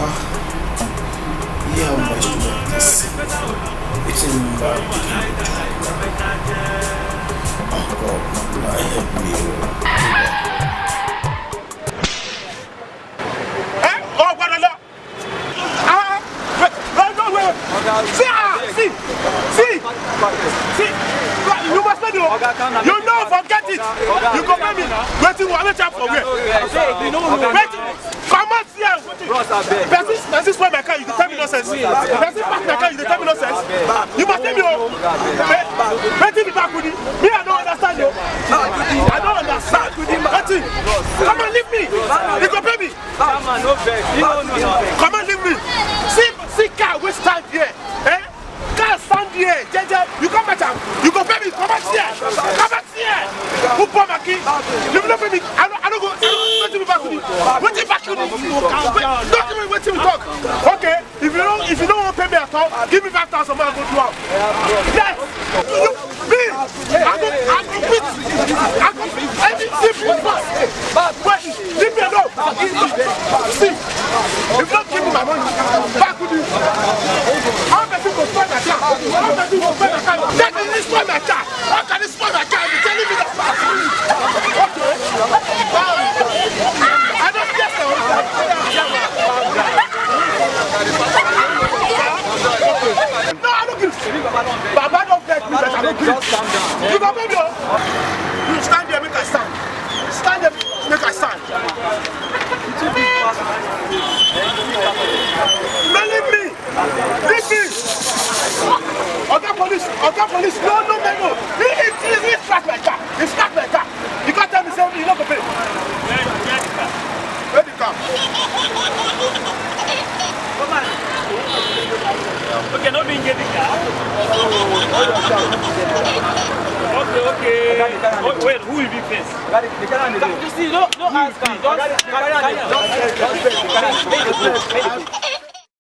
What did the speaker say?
Yeah, my student is it's in oh God, now help me. Oh, what Allah! Wait. See! You must know. You know, forget it. You go back me. Wait till I wait for where. Wait. Come on, here. Person spoil my car, you can tell me nonsense. Person park my car, you can tell me nonsense. You must tell me. Wait till the back with me. Me, I don't understand you. I don't understand. Wait. Come on, leave me. You go pay me. Come on, leave me. See car, we stand here. Eh? Car stand here. You come back. You go pay me. Come back here. Come back here. Who put my key? You don't pay me. I don't go. Wait till me back with you. Wait till back with you. Don't give me. Wait till we talk. Okay. If you don't want to pay me at all, give me 5,000 more and go to work. Yes. Me. I go beat. Everything fast. Wait. Leave me alone. See. If you don't give me my money, back with you. How many people spoil my car? How many people spoil my car? Let me spoil my car. How can you spoil my car? You're telling me that. Okay. I don't get it. No, I don't give it. Baba don't beg me, but I don't give it. You go baby. You stand there, make I stand. Stand there, make I stand. Leave me! Oga police, no, memo. He struck my car. He struck my car. You can't tell me something, you don't go pay. Where the car? Come on. Okay, no being getting car. Okay. Oh, wait, who will be first? You see, no ask. Don't